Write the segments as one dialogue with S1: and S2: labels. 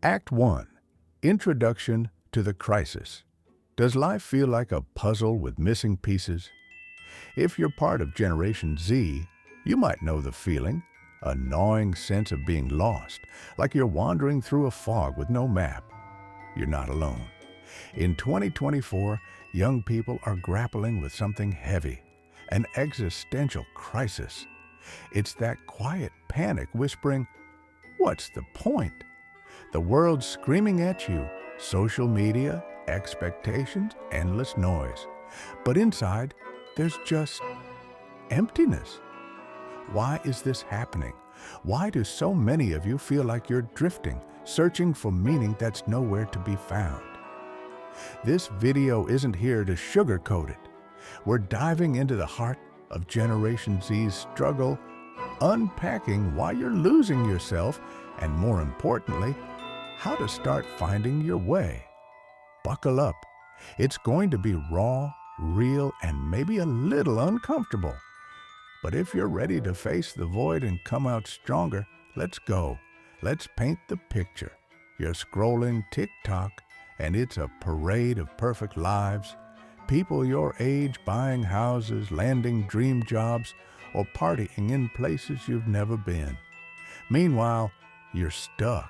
S1: Act 1. Introduction to the crisis. Does life feel like a puzzle with missing pieces? If you're part of Generation Z, you might know the feeling, a gnawing sense of being lost, like you're wandering through a fog with no map. You're not alone. In 2024, young people are grappling with something heavy, an existential crisis. It's that quiet panic whispering, "What's the point?" The world's screaming at you, social media, expectations, endless noise. But inside, there's just emptiness. Why is this happening? Why do so many of you feel like you're drifting, searching for meaning that's nowhere to be found? This video isn't here to sugarcoat it. We're diving into the heart of Generation Z's struggle, unpacking why you're losing yourself, and more importantly, how to start finding your way. Buckle up. It's going to be raw, real, and maybe a little uncomfortable. But if you're ready to face the void and come out stronger, let's go. Let's paint the picture. You're scrolling TikTok, and it's a parade of perfect lives. People your age buying houses, landing dream jobs, or partying in places you've never been. Meanwhile, you're stuck,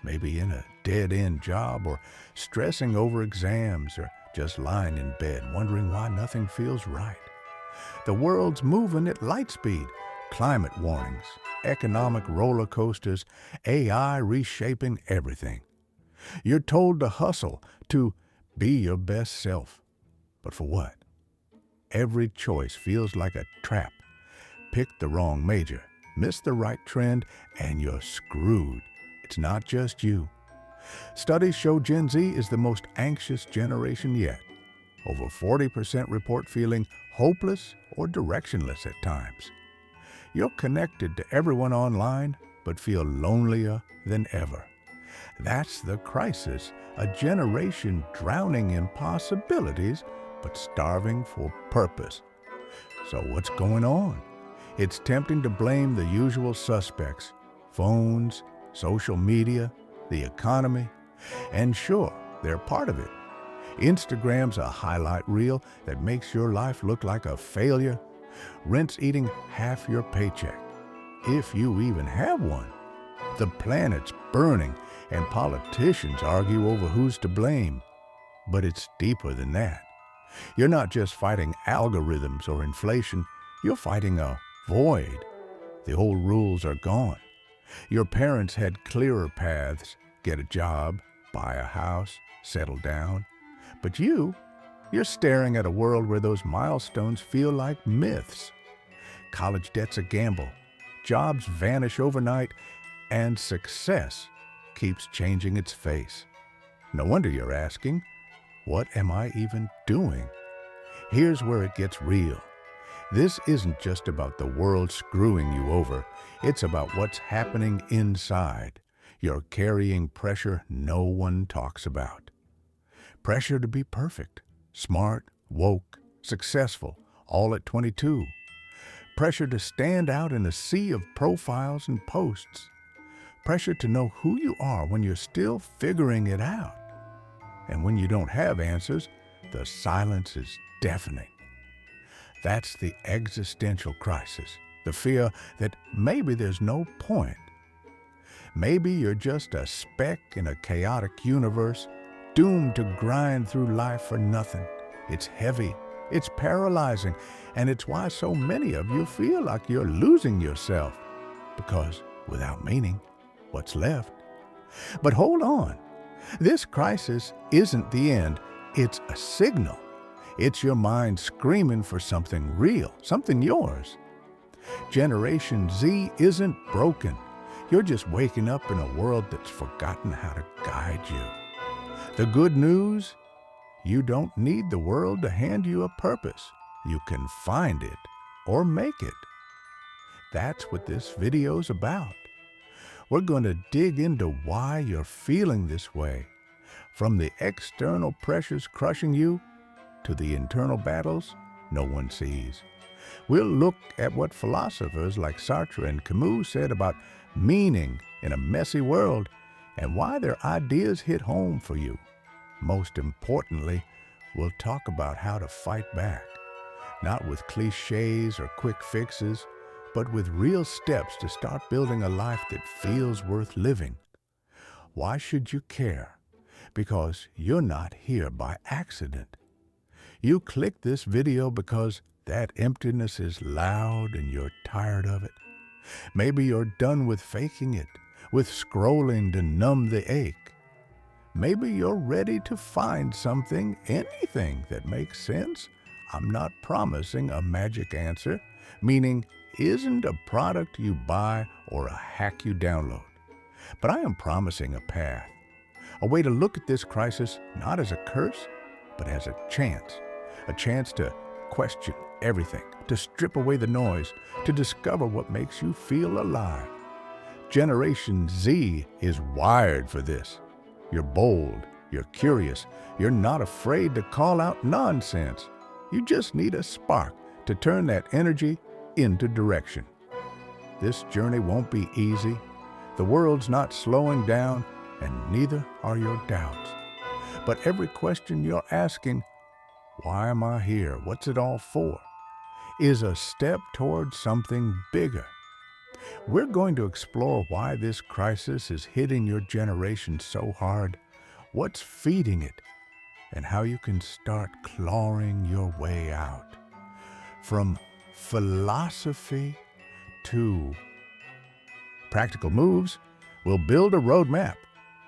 S1: maybe in a dead-end job, or stressing over exams, or just lying in bed wondering why nothing feels right. The world's moving at light speed. Climate warnings, economic roller coasters, AI reshaping everything. You're told to hustle, to be your best self. But for what? Every choice feels like a trap. Pick the wrong major, miss the right trend, and you're screwed. It's not just you. Studies show Gen Z is the most anxious generation yet. Over 40% report feeling hopeless or directionless at times. You're connected to everyone online, but feel lonelier than ever. That's the crisis, a generation drowning in possibilities, but starving for purpose. So what's going on? It's tempting to blame the usual suspects: phones, social media, the economy. And sure, they're part of it. Instagram's a highlight reel that makes your life look like a failure. Rent's eating half your paycheck, if you even have one. The planet's burning, and politicians argue over who's to blame. But it's deeper than that. You're not just fighting algorithms or inflation, you're fighting a void. The old rules are gone. Your parents had clearer paths: get a job, buy a house, settle down. But you're staring at a world where those milestones feel like myths. College debt's a gamble, jobs vanish overnight, and success keeps changing its face. No wonder you're asking, what am I even doing? Here's where it gets real. This isn't just about the world screwing you over. It's about what's happening inside. You're carrying pressure no one talks about. Pressure to be perfect, smart, woke, successful, all at 22. Pressure to stand out in a sea of profiles and posts. Pressure to know who you are when you're still figuring it out. And when you don't have answers, the silence is deafening. That's the existential crisis, the fear that maybe there's no point. Maybe you're just a speck in a chaotic universe, doomed to grind through life for nothing. It's heavy, it's paralyzing, and it's why so many of you feel like you're losing yourself. Because without meaning, what's left? But hold on. This crisis isn't the end. It's a signal. It's your mind screaming for something real, something yours. Generation Z isn't broken. You're just waking up in a world that's forgotten how to guide you. The good news? You don't need the world to hand you a purpose. You can find it or make it. That's what this video's about. We're going to dig into why you're feeling this way, from the external pressures crushing you to the internal battles no one sees. We'll look at what philosophers like Sartre and Camus said about meaning in a messy world, and why their ideas hit home for you. Most importantly, we'll talk about how to fight back, not with cliches or quick fixes, but with real steps to start building a life that feels worth living. Why should you care? Because you're not here by accident. You click this video because that emptiness is loud and you're tired of it. Maybe you're done with faking it, with scrolling to numb the ache. Maybe you're ready to find something, anything that makes sense. I'm not promising a magic answer, meaning isn't a product you buy or a hack you download. But I am promising a path, a way to look at this crisis not as a curse, but as a chance to question everything, to strip away the noise, to discover what makes you feel alive. Generation Z is wired for this. You're bold, you're curious, you're not afraid to call out nonsense. You just need a spark to turn that energy into direction. This journey won't be easy. The world's not slowing down, and neither are your doubts. But every question you're asking, why am I here? What's it all for? Is a step towards something bigger. We're going to explore why this crisis is hitting your generation so hard, what's feeding it, and how you can start clawing your way out. From philosophy to practical moves, we'll build a roadmap,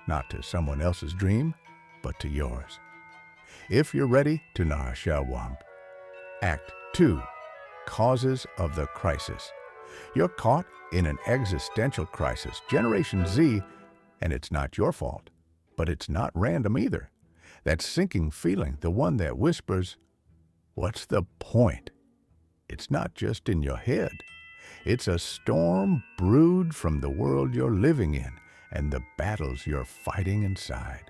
S1: not to someone else's dream, but to yours. If you're ready to Nahashawamp, Act 2, Causes of the Crisis. You're caught in an existential crisis, Generation Z, and it's not your fault, but it's not random either. That sinking feeling, the one that whispers, what's the point? It's not just in your head. It's a storm brewed from the world you're living in and the battles you're fighting inside.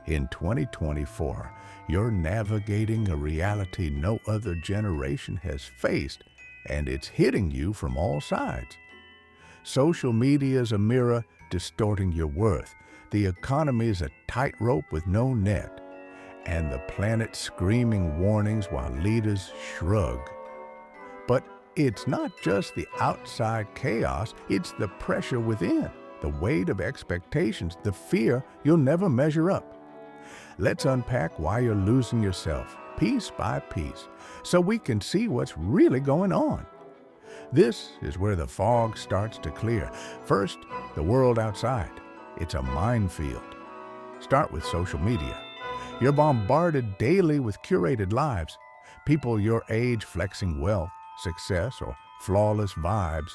S1: In 2024, you're navigating a reality no other generation has faced, and it's hitting you from all sides. Social media is a mirror distorting your worth. The economy is a tightrope with no net, and the planet screaming warnings while leaders shrug. But it's not just the outside chaos, it's the pressure within, the weight of expectations, the fear you'll never measure up. Let's unpack why you're losing yourself, piece by piece, so we can see what's really going on. This is where the fog starts to clear. First, the world outside. It's a minefield. Start with social media. You're bombarded daily with curated lives, people your age flexing wealth, success, or flawless vibes.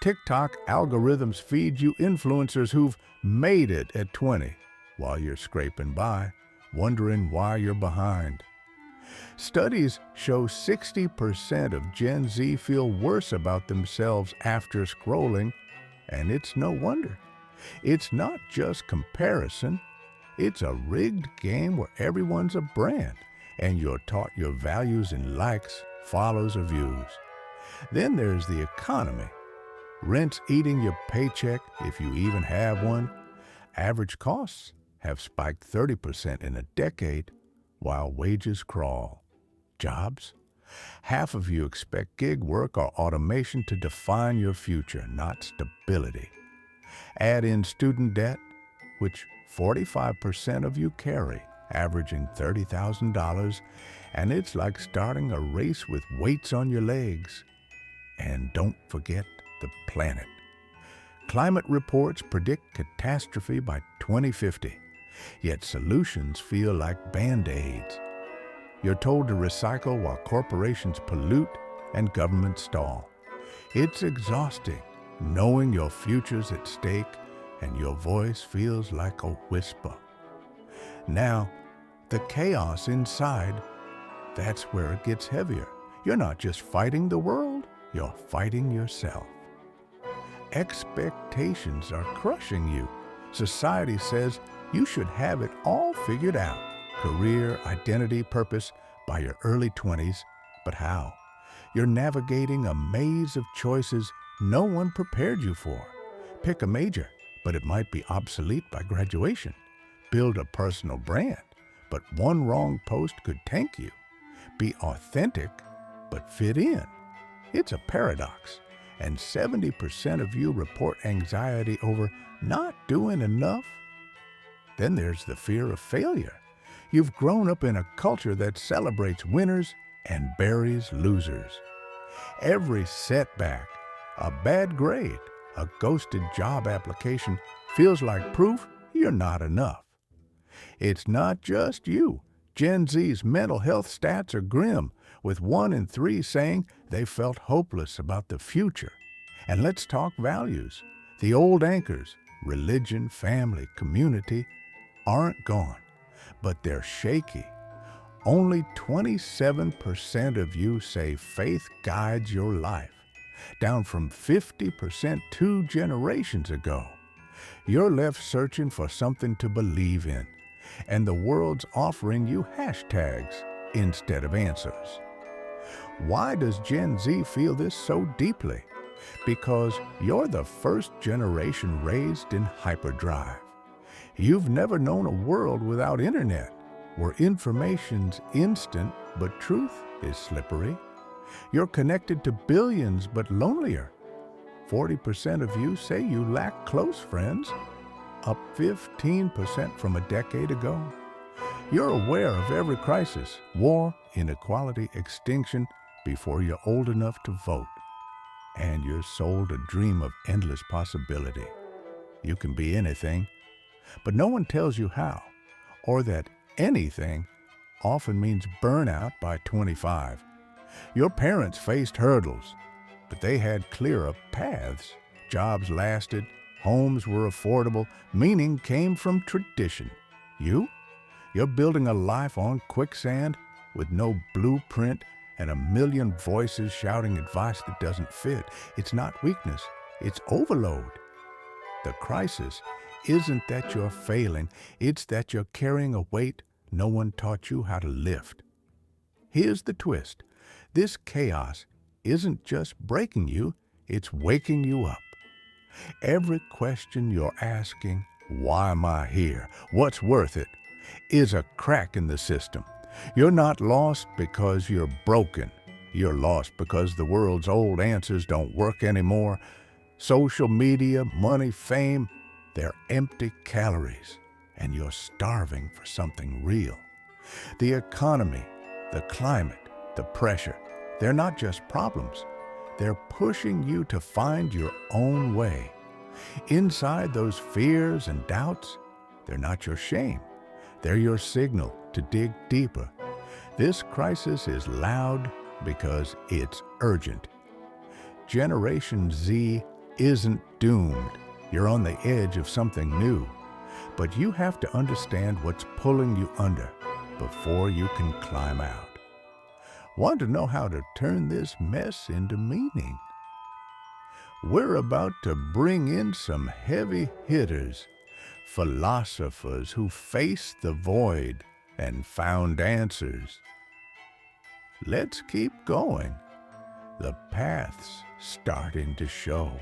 S1: TikTok algorithms feed you influencers who've made it at 20, while you're scraping by, wondering why you're behind. Studies show 60% of Gen Z feel worse about themselves after scrolling, and it's no wonder. It's not just comparison, it's a rigged game where everyone's a brand, and you're taught your values in likes, follows, or views. Then there's the economy. Rent's eating your paycheck, if you even have one. Average costs have spiked 30% in a decade, while wages crawl. Jobs? Half of you expect gig work or automation to define your future, not stability. Add in student debt, which 45% of you carry, averaging $30,000, and it's like starting a race with weights on your legs. And don't forget the planet. Climate reports predict catastrophe by 2050, yet solutions feel like Band-Aids. You're told to recycle while corporations pollute and governments stall. It's exhausting, knowing your future's at stake and your voice feels like a whisper. Now, the chaos inside, that's where it gets heavier. You're not just fighting the world, you're fighting yourself. Expectations are crushing you. Society says you should have it all figured out. Career, identity, purpose by your early 20s. But how? You're navigating a maze of choices no one prepared you for. Pick a major, but it might be obsolete by graduation. Build a personal brand, but one wrong post could tank you. Be authentic, but fit in. It's a paradox, and 70% of you report anxiety over not doing enough. Then there's the fear of failure. You've grown up in a culture that celebrates winners and buries losers. Every setback, a bad grade, a ghosted job application feels like proof you're not enough. It's not just you. Gen Z's mental health stats are grim, with 1 in 3 saying they felt hopeless about the future. And let's talk values. The old anchors, religion, family, community, aren't gone, but they're shaky. Only 27% of you say faith guides your life, down from 50% 2 generations ago. You're left searching for something to believe in, and the world's offering you hashtags instead of answers. Why does Gen Z feel this so deeply? Because you're the first generation raised in hyperdrive. You've never known a world without internet, where information's instant but truth is slippery. You're connected to billions but lonelier. 40% of you say you lack close friends, up 15% from a decade ago. You're aware of every crisis, war, inequality, extinction, before you're old enough to vote. And you're sold a dream of endless possibility. You can be anything, but no one tells you how, or that anything often means burnout by 25. Your parents faced hurdles, but they had clearer paths. Jobs lasted, homes were affordable, meaning came from tradition. You're building a life on quicksand with no blueprint and a million voices shouting advice that doesn't fit. It's not weakness, it's overload. The crisis isn't that you're failing, it's that you're carrying a weight no one taught you how to lift. Here's the twist. This chaos isn't just breaking you, it's waking you up. Every question you're asking, why am I here? What's worth it? Is a crack in the system. You're not lost because you're broken. You're lost because the world's old answers don't work anymore. Social media, money, fame, they're empty calories, and you're starving for something real. The economy, the climate, the pressure, they're not just problems. They're pushing you to find your own way. Inside those fears and doubts, they're not your shame. They're your signal to dig deeper. This crisis is loud because it's urgent. Generation Z isn't doomed. You're on the edge of something new. But you have to understand what's pulling you under before you can climb out. Want to know how to turn this mess into meaning? We're about to bring in some heavy hitters, philosophers who faced the void and found answers. Let's keep going. The path's starting to show.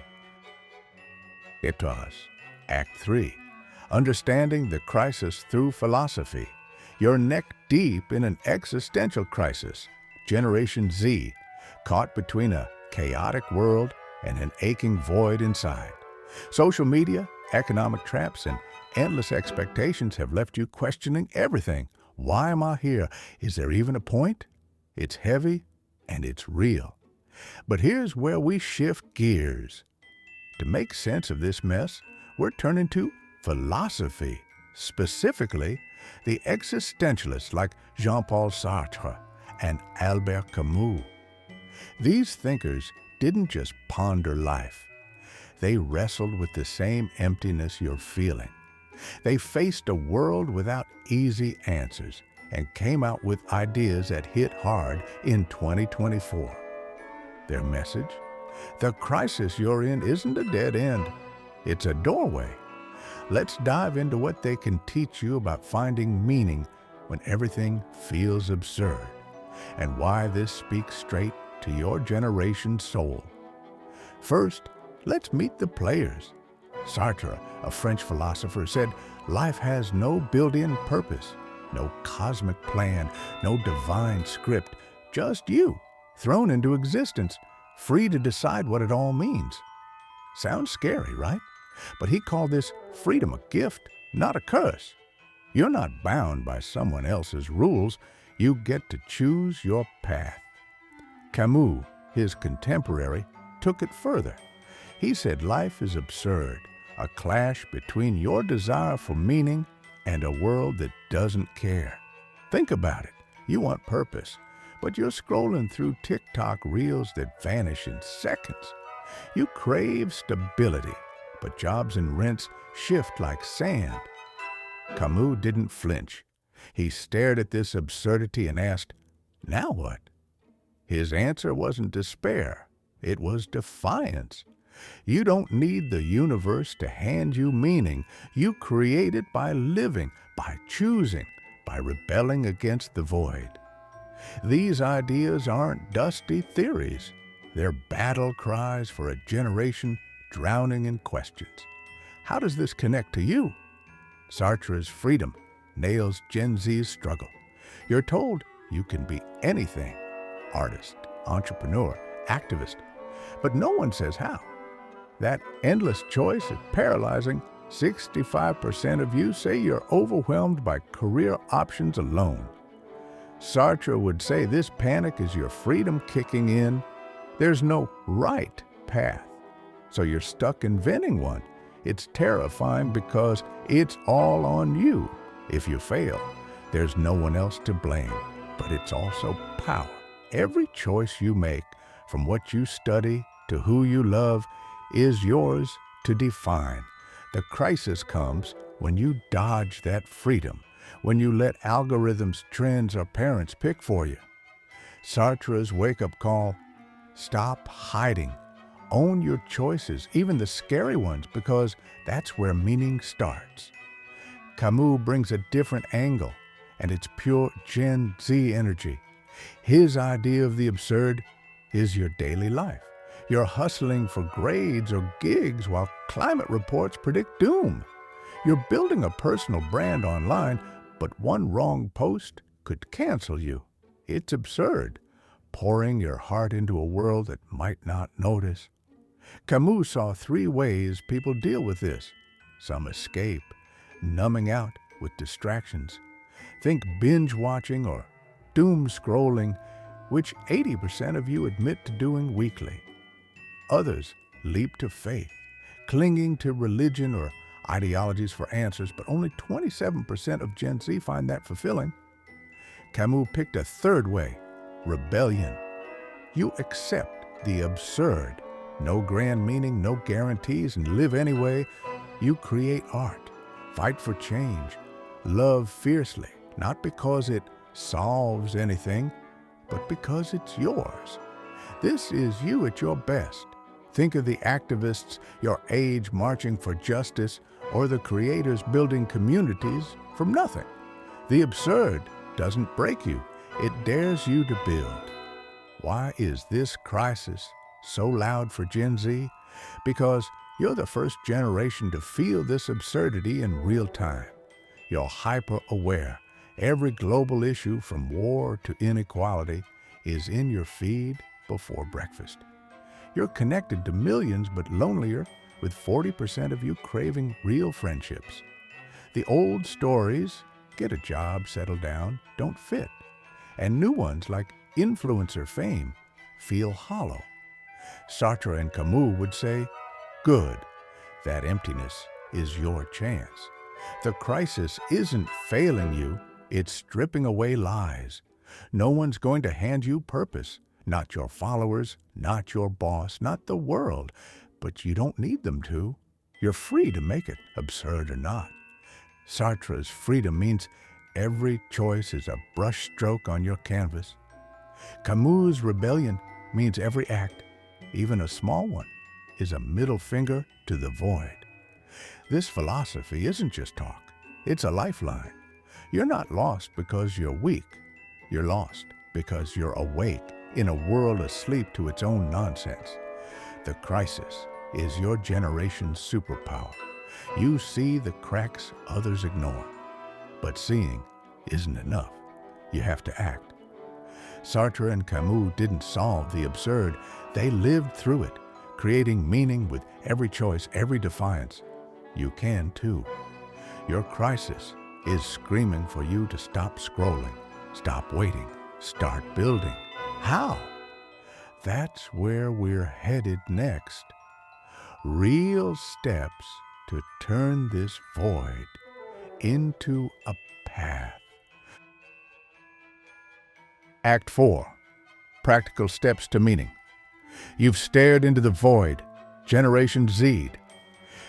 S1: Ethos, Act 3. Understanding the crisis through philosophy. You're neck deep in an existential crisis. Generation Z, caught between a chaotic world and an aching void inside. Social media, economic traps, and endless expectations have left you questioning everything. Why am I here? Is there even a point? It's heavy and it's real. But here's where we shift gears. To make sense of this mess, we're turning to philosophy, specifically the existentialists like Jean-Paul Sartre and Albert Camus. These thinkers didn't just ponder life. They wrestled with the same emptiness you're feeling. They faced a world without easy answers and came out with ideas that hit hard in 2024. Their message? The crisis you're in isn't a dead end. It's a doorway. Let's dive into what they can teach you about finding meaning when everything feels absurd, and why this speaks straight to your generation's soul. First, let's meet the players. Sartre, a French philosopher, said life has no built-in purpose, no cosmic plan, no divine script, just you, thrown into existence, free to decide what it all means. Sounds scary, right? But he called this freedom a gift, not a curse. You're not bound by someone else's rules. You get to choose your path. Camus, his contemporary, took it further. He said life is absurd, a clash between your desire for meaning and a world that doesn't care. Think about it. You want purpose, but you're scrolling through TikTok reels that vanish in seconds. You crave stability, but jobs and rents shift like sand. Camus didn't flinch. He stared at this absurdity and asked, "Now what?" His answer wasn't despair. It was defiance. You don't need the universe to hand you meaning. You create it by living, by choosing, by rebelling against the void. These ideas aren't dusty theories. They're battle cries for a generation drowning in questions. How does this connect to you? Sartre's freedom nails Gen Z's struggle. You're told you can be anything: artist, entrepreneur, activist. But no one says how. That endless choice is paralyzing. 65% of you say you're overwhelmed by career options alone. Sartre would say this panic is your freedom kicking in. There's no right path, so you're stuck inventing one. It's terrifying because it's all on you. If you fail, there's no one else to blame, but it's also power. Every choice you make, from what you study to who you love, is yours to define. The crisis comes when you dodge that freedom, when you let algorithms, trends, or parents pick for you. Sartre's wake-up call: stop hiding. Own your choices, even the scary ones, because that's where meaning starts. Camus brings a different angle, and it's pure Gen Z energy. His idea of the absurd is your daily life. You're hustling for grades or gigs while climate reports predict doom. You're building a personal brand online, but one wrong post could cancel you. It's absurd, pouring your heart into a world that might not notice. Camus saw 3 ways people deal with this. Some escape, numbing out with distractions. Think binge watching or doom scrolling, which 80% of you admit to doing weekly. Others leap to faith, clinging to religion or ideologies for answers, but only 27% of Gen Z find that fulfilling. Camus picked a 3rd way: rebellion. You accept the absurd. No grand meaning, no guarantees, and live anyway. You create art, fight for change, love fiercely, not because it solves anything, but because it's yours. This is you at your best. Think of the activists your age marching for justice, or the creators building communities from nothing. The absurd doesn't break you. It dares you to build. Why is this crisis so loud for Gen Z? Because you're the first generation to feel this absurdity in real time. You're hyper-aware. Every global issue, from war to inequality, is in your feed before breakfast. You're connected to millions, but lonelier, with 40% of you craving real friendships. The old stories, get a job, settle down, don't fit. And new ones, like influencer fame, feel hollow. Sartre and Camus would say, good, that emptiness is your chance. The crisis isn't failing you, it's stripping away lies. No one's going to hand you purpose. Not your followers, not your boss, not the world. But you don't need them to. You're free to make it, absurd or not. Sartre's freedom means every choice is a brushstroke on your canvas. Camus' rebellion means every act, even a small one, is a middle finger to the void. This philosophy isn't just talk, it's a lifeline. You're not lost because you're weak. You're lost because you're awake in a world asleep to its own nonsense. The crisis is your generation's superpower. You see the cracks others ignore. But seeing isn't enough. You have to act. Sartre and Camus didn't solve the absurd. They lived through it, creating meaning with every choice, every defiance. You can too. Your crisis is screaming for you to stop scrolling, stop waiting, start building. How? That's where we're headed next. Real steps to turn this void into a path. Act 4. Practical steps to meaning. You've stared into the void, Generation Z'd.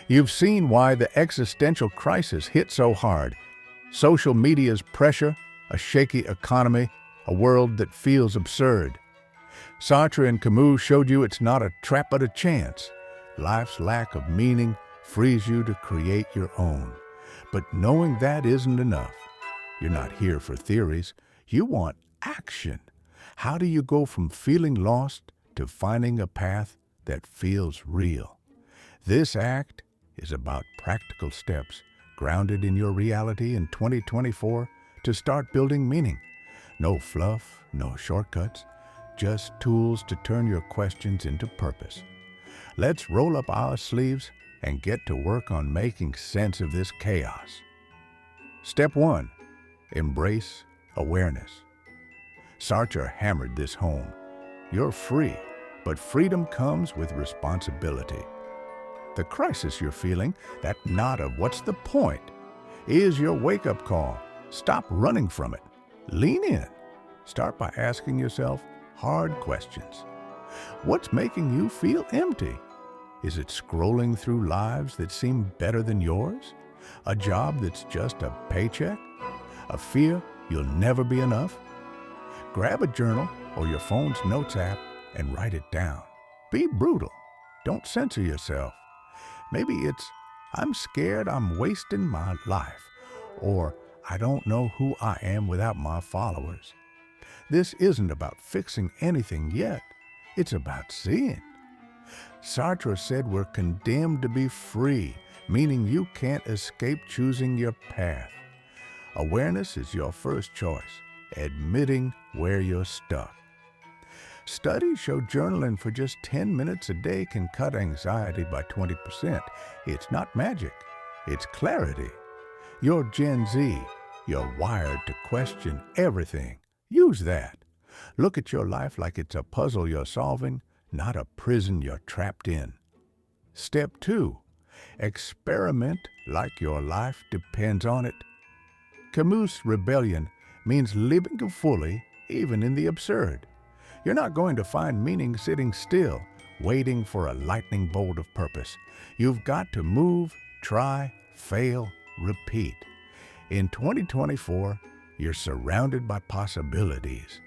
S1: You've seen why the existential crisis hit so hard. Social media's pressure, a shaky economy, a world that feels absurd. Sartre and Camus showed you it's not a trap but a chance. Life's lack of meaning frees you to create your own. But knowing that isn't enough. You're not here for theories. You want action. How do you go from feeling lost to finding a path that feels real? This act is about practical steps grounded in your reality in 2024 to start building meaning. No fluff, no shortcuts, just tools to turn your questions into purpose. Let's roll up our sleeves and get to work on making sense of this chaos. Step 1. Embrace awareness. Sartre hammered this home. You're free, but freedom comes with responsibility. The crisis you're feeling, that knot of what's the point, is your wake-up call. Stop running from it. Lean in. Start by asking yourself hard questions. What's making you feel empty? Is it scrolling through lives that seem better than yours? A job that's just a paycheck? A fear you'll never be enough? Grab a journal or your phone's notes app and write it down. Be brutal. Don't censor yourself. Maybe it's, I'm scared I'm wasting my life, or I don't know who I am without my followers. This isn't about fixing anything yet. It's about seeing. Sartre said we're condemned to be free, meaning you can't escape choosing your path. Awareness is your first choice, admitting where you're stuck. Studies show journaling for just 10 minutes a day can cut anxiety by 20%. It's not magic, it's clarity. You're Gen Z. You're wired to question everything. Use that. Look at your life like it's a puzzle you're solving, not a prison you're trapped in. Step 2. Experiment like your life depends on it. Camus' rebellion means living fully, even in the absurd. You're not going to find meaning sitting still, waiting for a lightning bolt of purpose. You've got to move, try, fail, repeat. In 2024, you're surrounded by possibilities.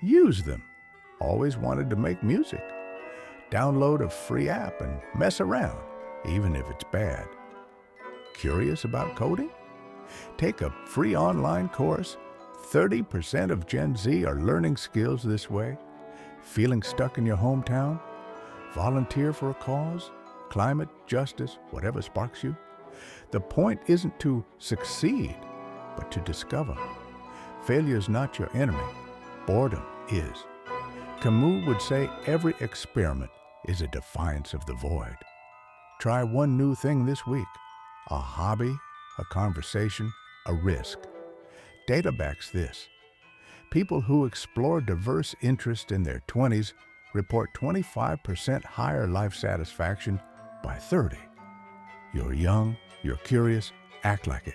S1: Use them. Always wanted to make music? Download a free app and mess around, even if it's bad. Curious about coding? Take a free online course. 30% of Gen Z are learning skills this way. Feeling stuck in your hometown? Volunteer for a cause? Climate, justice, whatever sparks you? The point isn't to succeed, but to discover. Failure is not your enemy. Boredom is. Camus would say every experiment is a defiance of the void. Try one new thing this week. A hobby, a conversation, a risk. Data backs this. People who explore diverse interests in their 20s report 25% higher life satisfaction by 30. You're young, you're curious, act like it.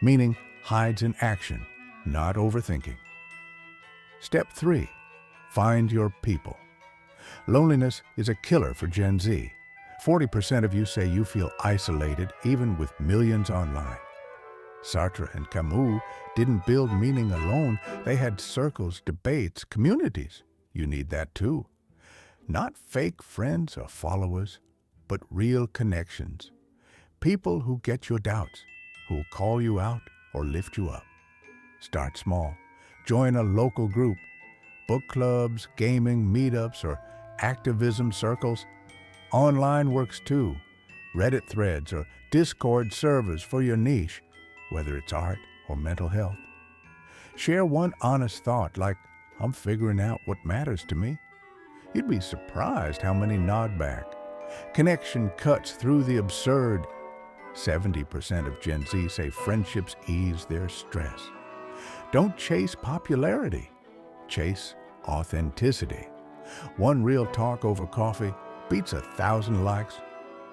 S1: Meaning hides in action, not overthinking. Step 3. Find your people. Loneliness is a killer for Gen Z. 40% of you say you feel isolated even with millions online. Sartre and Camus didn't build meaning alone. They had circles, debates, communities. You need that too. Not fake friends or followers, but real connections. People who get your doubts, who'll call you out or lift you up. Start small. Join a local group. Book clubs, gaming, meetups, or activism circles. Online works too. Reddit threads or Discord servers for your niche, whether it's art or mental health. Share one honest thought like, I'm figuring out what matters to me. You'd be surprised how many nod back. Connection cuts through the absurd. 70% of Gen Z say friendships ease their stress. Don't chase popularity. Chase authenticity. One real talk over coffee beats 1,000 likes.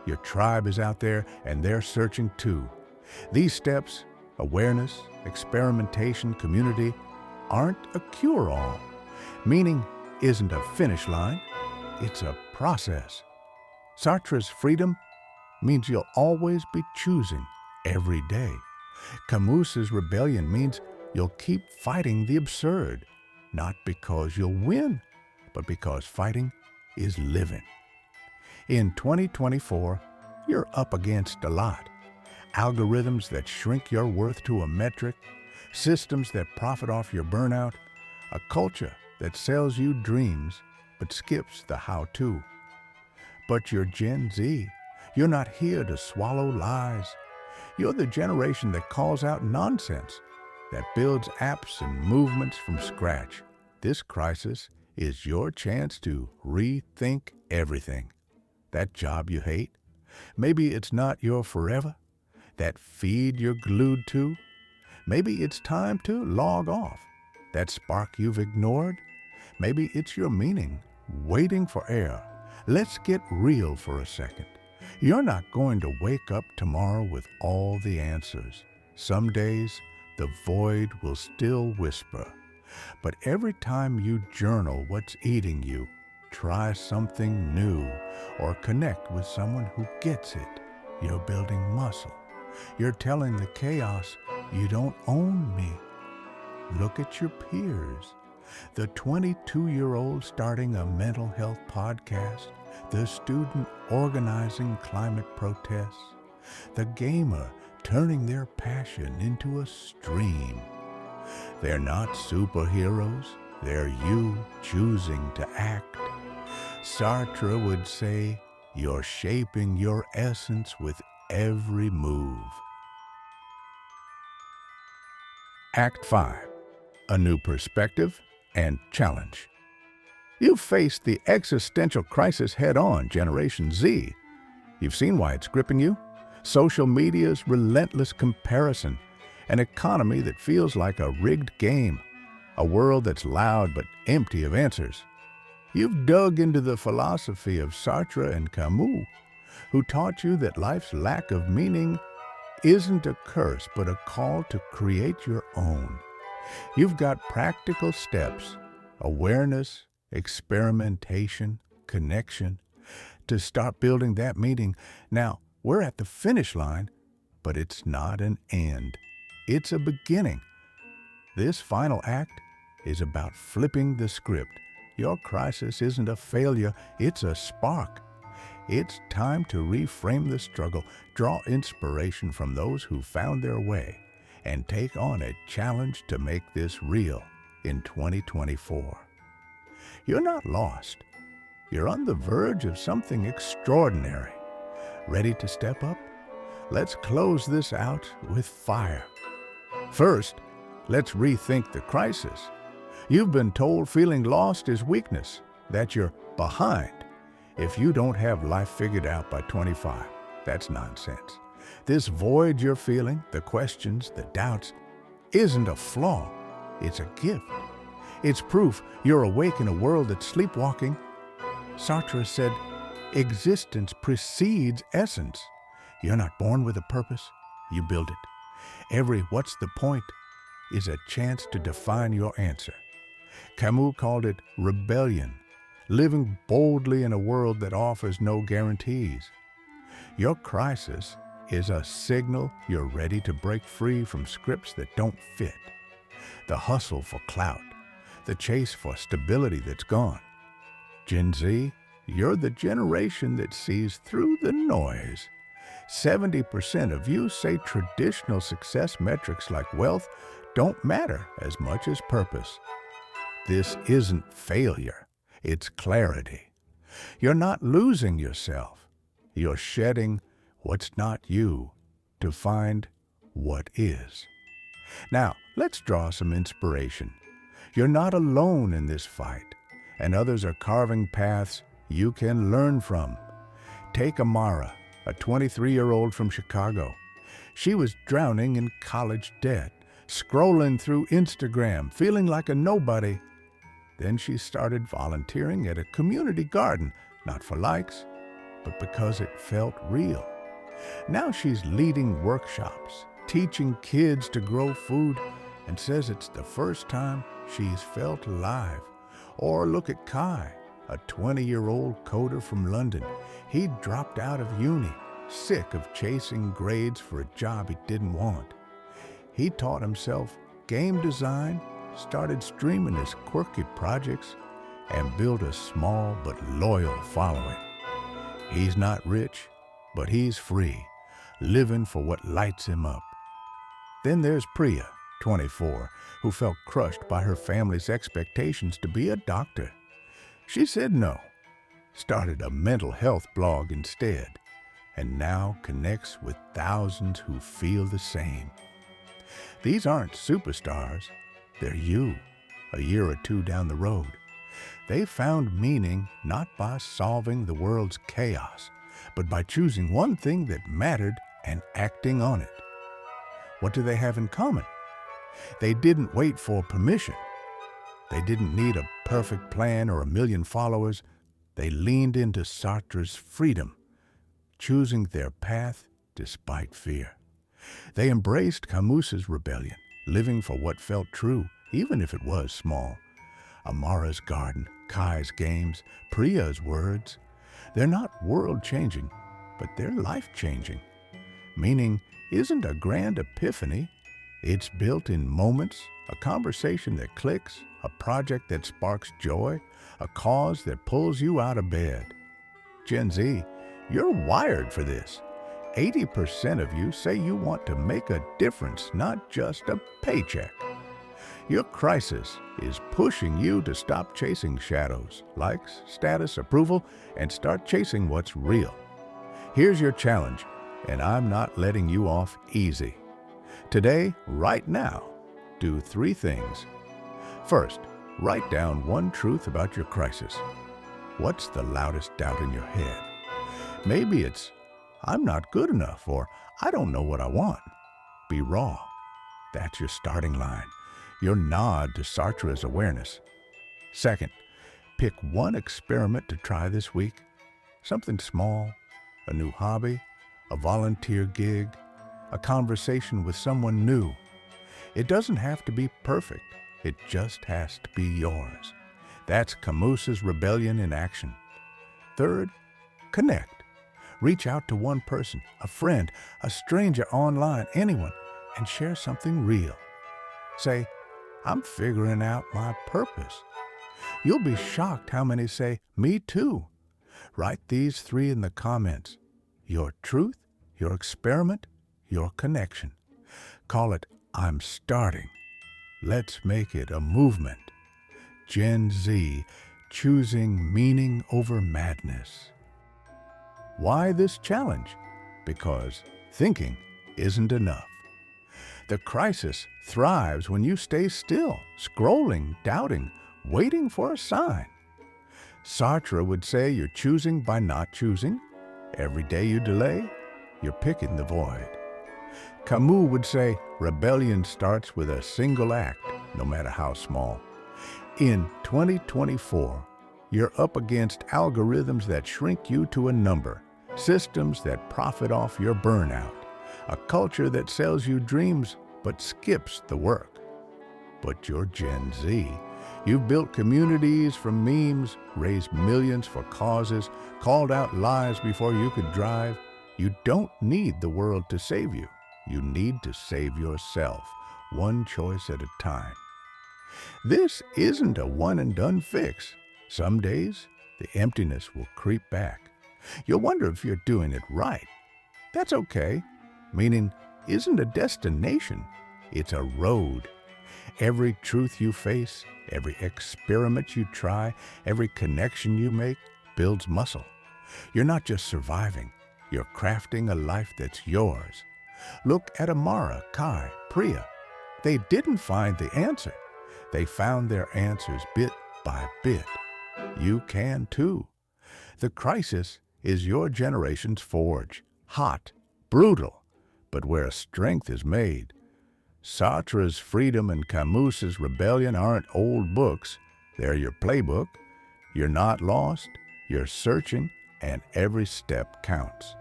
S1: Your tribe is out there and they're searching too. These steps, awareness, experimentation, community, aren't a cure-all. Meaning isn't a finish line, it's a process. Sartre's freedom means you'll always be choosing every day. Camus's rebellion means you'll keep fighting the absurd, not because you'll win, but because fighting is living. In 2024, you're up against a lot. Algorithms that shrink your worth to a metric, systems that profit off your burnout, a culture that sells you dreams but skips the how-to. But you're Gen Z. You're not here to swallow lies. You're the generation that calls out nonsense, that builds apps and movements from scratch. This crisis is your chance to rethink everything. That job you hate, maybe it's not your forever. That feed you're glued to, maybe it's time to log off. That spark you've ignored, maybe it's your meaning waiting for air. Let's get real for a second. You're not going to wake up tomorrow with all the answers. Some days, the void will still whisper. But every time you journal what's eating you, try something new or connect with someone who gets it. You're building muscle. You're telling the chaos, you don't own me. Look at your peers. The 22-year-old starting a mental health podcast, the student organizing climate protests, the gamer turning their passion into a stream. They're not superheroes, they're you choosing to act. Sartre would say, you're shaping your essence with every move. Act 5. A new perspective and challenge. You've faced the existential crisis head-on, Generation Z. You've seen why it's gripping you. Social media's relentless comparison, an economy that feels like a rigged game, a world that's loud but empty of answers. You've dug into the philosophy of Sartre and Camus, who taught you that life's lack of meaning isn't a curse but a call to create your own. You've got practical steps, awareness, experimentation, connection, to start building that meaning. Now, we're at the finish line, but it's not an end. It's a beginning. This final act is about flipping the script. Your crisis isn't a failure, it's a spark. It's time to reframe the struggle, draw inspiration from those who found their way, and take on a challenge to make this real in 2024. You're not lost. You're on the verge of something extraordinary. Ready to step up? Let's close this out with fire. First, let's rethink the crisis. You've been told feeling lost is weakness, that you're behind. If you don't have life figured out by 25, that's nonsense. This void you're feeling, the questions, the doubts, isn't a flaw. It's a gift. It's proof you're awake in a world that's sleepwalking. Sartre said, existence precedes essence. You're not born with a purpose, you build it. Every what's the point is a chance to define your answer. Camus called it rebellion, living boldly in a world that offers no guarantees. Your crisis is a signal you're ready to break free from scripts that don't fit. The hustle for clout, the chase for stability that's gone. Gen Z, you're the generation that sees through the noise. 70% of you say traditional success metrics like wealth don't matter as much as purpose. This isn't failure, it's clarity. You're not losing yourself. You're shedding what's not you to find what is. Now, let's draw some inspiration. You're not alone in this fight, and others are carving paths you can learn from. Take Amara, a 23-year-old from Chicago. She was drowning in college debt, scrolling through Instagram, feeling like a nobody. Then she started volunteering at a community garden, not for likes, but because it felt real. Now she's leading workshops, teaching kids to grow food, and says it's the first time she's felt alive. Or look at Kai, a 20-year-old coder from London. He dropped out of uni, sick of chasing grades for a job he didn't want. He taught himself game design, started streaming his quirky projects, and built a small but loyal following. He's not rich, but he's free, living for what lights him up. Then there's Priya, 24, who felt crushed by her family's expectations to be a doctor. She said no, started a mental health blog instead, and now connects with thousands who feel the same. These aren't superstars, they're you, a year or two down the road. They found meaning not by solving the world's chaos, but by choosing one thing that mattered and acting on it. What do they have in common? They didn't wait for permission. They didn't need a perfect plan or a million followers. They leaned into Sartre's freedom, choosing their path despite fear. They embraced Camus's rebellion, living for what felt true, even if it was small. Amara's garden, Kai's games, Priya's words. They're not world-changing, but they're life-changing. Meaning isn't a grand epiphany. It's built in moments, a conversation that clicks, a project that sparks joy, a cause that pulls you out of bed. Gen Z, you're wired for this. 80% of you say you want to make a difference, not just a paycheck. Your crisis is pushing you to stop chasing shadows, likes, status, approval, and start chasing what's real. Here's your challenge, and I'm not letting you off easy. Today, right now, do 3 things. First, write down one truth about your crisis. What's the loudest doubt in your head? Maybe it's, I'm not good enough, or I don't know what I want. Be raw. That's your starting line, your nod to Sartre's awareness. Second, pick one experiment to try this week. Something small, a new hobby, a volunteer gig, a conversation with someone new. It doesn't have to be perfect. It just has to be yours. That's Camus's rebellion in action. Third, connect. Reach out to one person, a friend, a stranger online, anyone, and share something real. Say, I'm figuring out my purpose. You'll be shocked how many say, me too. Write these 3 in the comments. Your truth, your experiment, your connection. Call it, I'm starting. Let's make it a movement. Gen Z, choosing meaning over madness. Why this challenge? Because thinking isn't enough. The crisis thrives when you stay still, scrolling, doubting, waiting for a sign. Sartre would say you're choosing by not choosing. Every day you delay, you're picking the void. Camus would say rebellion starts with a single act, no matter how small. In 2024, you're up against algorithms that shrink you to a number, systems that profit off your burnout, a culture that sells you dreams but skips the work. But you're Gen Z. You've built communities from memes, raised millions for causes, called out lies before you could drive. You don't need the world to save you. You need to save yourself, one choice at a time. This isn't a one-and-done fix. Some days, the emptiness will creep back. You'll wonder if you're doing it right. That's okay. Meaning isn't a destination, it's a road. Every truth you face, every experiment you try, every connection you make, builds muscle. You're not just surviving, you're crafting a life that's yours. Look at Amara, Kai, Priya. They didn't find the answer. They found their answers bit by bit. You can too. The crisis is your generation's forge. Hot, brutal, but where strength is made. Sartre's Freedom and Camus's Rebellion aren't old books. They're your playbook. You're not lost. You're searching, and every step counts.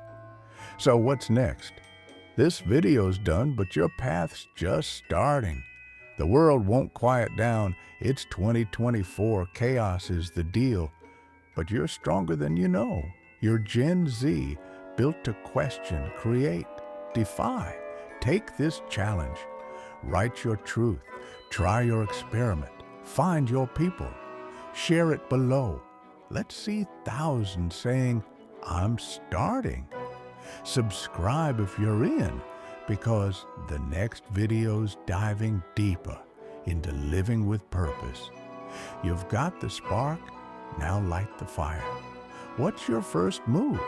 S1: So what's next? This video's done, but your path's just starting. The world won't quiet down. It's 2024. Chaos is the deal. But you're stronger than you know. You're Gen Z, built to question, create, defy. Take this challenge. Write your truth. Try your experiment. Find your people. Share it below. Let's see thousands saying, I'm starting. Subscribe if you're in, because the next video's diving deeper into living with purpose. You've got the spark, now light the fire. What's your first move?